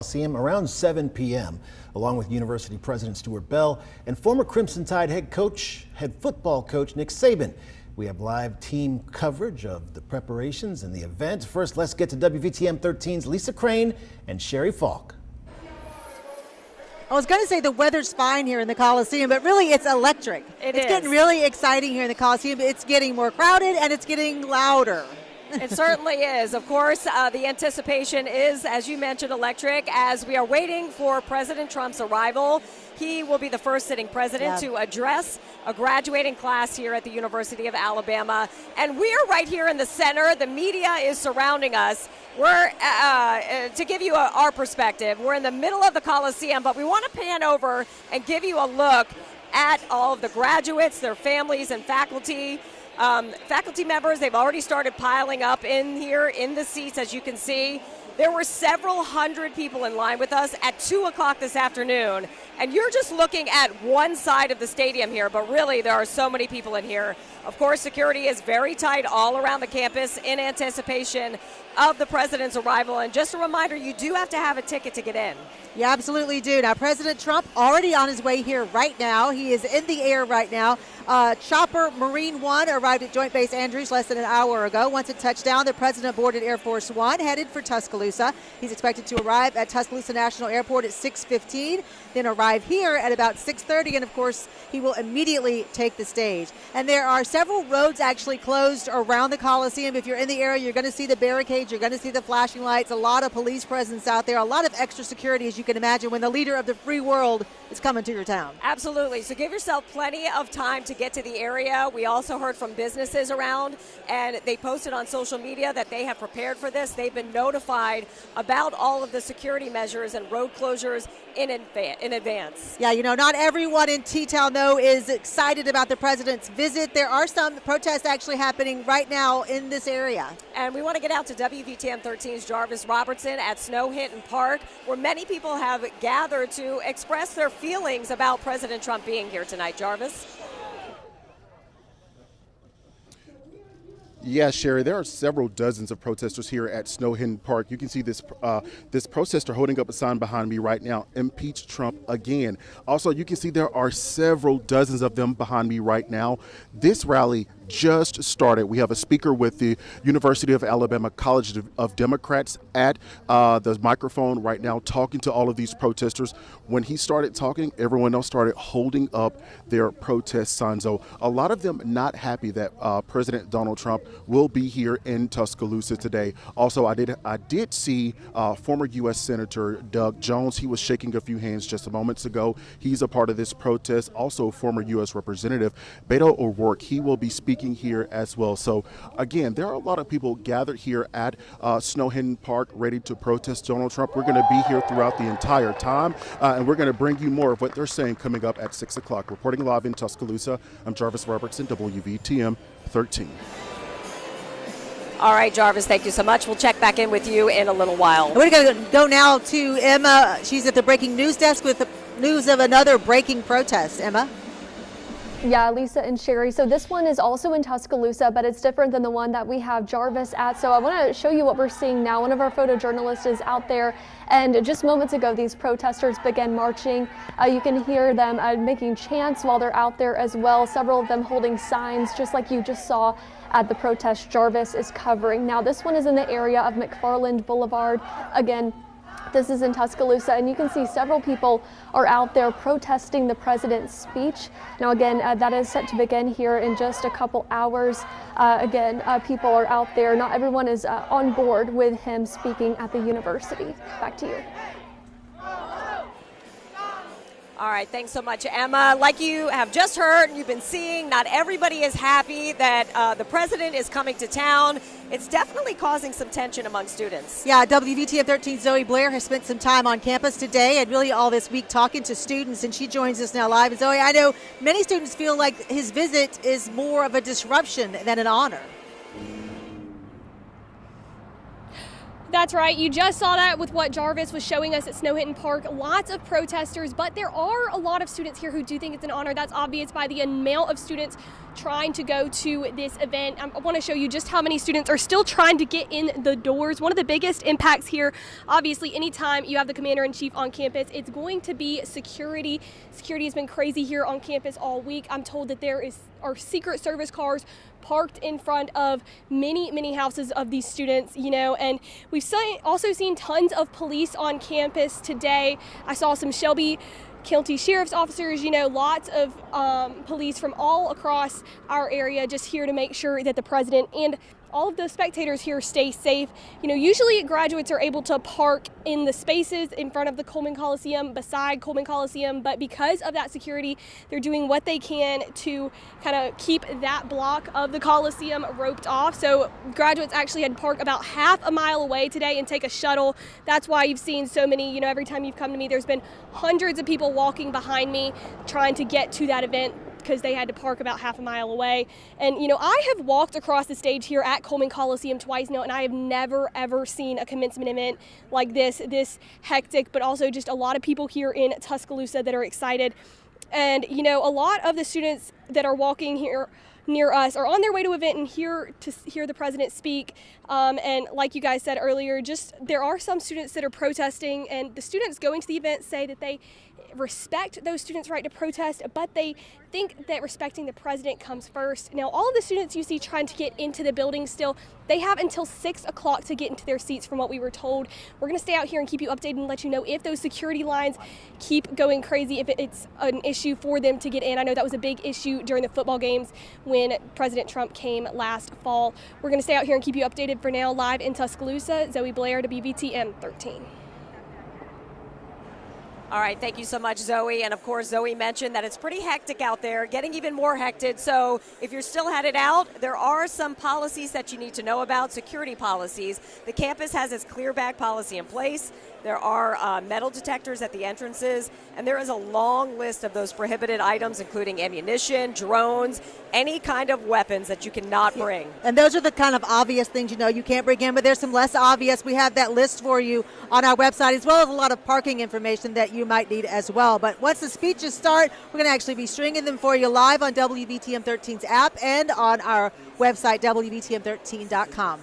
Coliseum around 7 p.m. along with University President Stuart Bell and former Crimson Tide head football coach Nick Saban. We have live team coverage of the preparations and the event. First, let's get to WVTM 13's Lisa Crane and Sherry Falk. I was going to say the weather's fine here in the Coliseum, but really it's electric. It's getting really exciting here in the Coliseum. It's getting more crowded and it's getting louder. It certainly is. Of course, the anticipation is, as you mentioned, electric, as we are waiting for President Trump's arrival. He will be the first sitting president to address a graduating class here at the University of Alabama. And we are right here in the center. The media is surrounding us. We're, to give you our perspective, we're in the middle of the Coliseum, but we want to pan over and give you a look at all of the graduates, their families, and faculty. Faculty members, they've already started piling up in here in the seats, as you can see. There were several hundred people in line with us at 2 o'clock this afternoon. And you're just looking at one side of the stadium here, but really there are so many people in here. Of course, security is very tight all around the campus in anticipation of the president's arrival. And just a reminder, you do have to have a ticket to get in. You absolutely do. Now, President Trump already on his way here right now. He is in the air right now. Chopper Marine One arrived at Joint Base Andrews less than an hour ago. Once it touched down, the president boarded Air Force One, headed for Tuscaloosa. He's expected to arrive at Tuscaloosa National Airport at 6:15, then arrive here at about 6:30, and of course, he will immediately take the stage. And there are several roads actually closed around the Coliseum. If you're in the area, you're going to see the barricades, you're going to see the flashing lights, a lot of police presence out there, a lot of extra security, as you can imagine, when the leader of the free world is coming to your town. Absolutely. So give yourself plenty of time to get to the area. We also heard from businesses around, and they posted on social media that they have prepared for this. They've been notified about all of the security measures and road closures in advance. Yeah, you know, not everyone in T-Town, though, is excited about the president's visit. There are some protests actually happening right now in this area. And we want to get out to WVTM 13's Jarvis Robertson at Snow Hinton Park, where many people have gathered to express their feelings about President Trump being here tonight. Jarvis? Yes, Sherry, there are several dozens of protesters here at Snow Hinton Park. You can see this protester holding up a sign behind me right now, impeach Trump again. Also, you can see there are several dozens of them behind me right now. This rally just started. We have a speaker with the University of Alabama College of Democrats at the microphone right now talking to all of these protesters. When he started talking, everyone else started holding up their protest signs. So a lot of them not happy that President Donald Trump will be here in Tuscaloosa today. Also, I did see former U.S. Senator Doug Jones. He was shaking a few hands just a moments ago. He's a part of this protest. Also, former U.S. Representative Beto O'Rourke, he will be speaking here as well. So again, there are a lot of people gathered here at Snow Hinton Park ready to protest Donald Trump. We're going to be here throughout the entire time, and we're going to bring you more of what they're saying coming up at 6 o'clock. Reporting live in Tuscaloosa, I'm Jarvis Robertson, WVTM 13. All right, Jarvis, thank you so much. We'll check back in with you in a little while. We're going to go now to Emma. She's at the breaking news desk with the news of another breaking protest. Emma? Yeah, Lisa and Sherry. So this one is also in Tuscaloosa, but it's different than the one that we have Jarvis at. So I want to show you what we're seeing now. One of our photojournalists is out there, and just moments ago, these protesters began marching. You can hear them making chants while they're out there as well. Several of them holding signs, just like you just saw at the protest Jarvis is covering. Now, this one is in the area of McFarland Boulevard. Again, this is in Tuscaloosa, and you can see several people are out there protesting the president's speech. Now, again, that is set to begin here in just a couple hours. People are out there. Not everyone is on board with him speaking at the university. Back to you. All right, thanks so much, Emma. Like you have just heard, you've been seeing, not everybody is happy that the president is coming to town. It's definitely causing some tension among students. Yeah, WVTM 13's Zoe Blair has spent some time on campus today and really all this week talking to students, and she joins us now live. And Zoe, I know many students feel like his visit is more of a disruption than an honor. That's right. You just saw that with what Jarvis was showing us at Snow Hinton Park. Lots of protesters, but there are a lot of students here who do think it's an honor. That's obvious by the amount of students trying to go to this event. I want to show you just how many students are still trying to get in the doors. One of the biggest impacts here, obviously, anytime you have the commander-in-chief on campus, it's going to be security. Security has been crazy here on campus all week. I'm told that there are Secret Service cars parked in front of many houses of these students, and we've also seen tons of police on campus today. I saw some Shelby County Sheriff's officers, lots of police from all across our area just here to make sure that the president and all of the spectators here stay safe. Usually graduates are able to park in the spaces in front of the Coleman Coliseum, beside Coleman Coliseum, but because of that security, they're doing what they can to kind of keep that block of the Coliseum roped off. So graduates actually had to park about half a mile away today and take a shuttle. That's why you've seen so many, every time you've come to me, there's been hundreds of people walking behind me trying to get to that event, because they had to park about half a mile away. And I have walked across the stage here at Coleman Coliseum twice now, and I have never ever seen a commencement event like this hectic, but also just a lot of people here in Tuscaloosa that are excited. And a lot of the students that are walking here near us are on their way to event and here to hear the president speak. And like you guys said earlier, there are some students that are protesting, and the students going to the event say that they respect those students' right to protest, but they think that respecting the president comes first. Now, all of the students you see trying to get into the building still, they have until 6 o'clock to get into their seats from what we were told. We're going to stay out here and keep you updated and let you know if those security lines keep going crazy, if it's an issue for them to get in. I know that was a big issue during the football games when President Trump came last fall. We're going to stay out here and keep you updated. For now, live in Tuscaloosa, Zoe Blair, WVTM 13. All right, thank you so much, Zoe. And of course, Zoe mentioned that it's pretty hectic out there, getting even more hectic. So if you're still headed out, there are some policies that you need to know about, security policies. The campus has its clear bag policy in place. There are metal detectors at the entrances, and there is a long list of those prohibited items, including ammunition, drones, any kind of weapons that you cannot bring. And those are the kind of obvious things you can't bring in, but there's some less obvious. We have that list for you on our website, as well as a lot of parking information that you might need as well. But once the speeches start, we're going to actually be stringing them for you live on WVTM 13's app and on our website, WVTM13.com.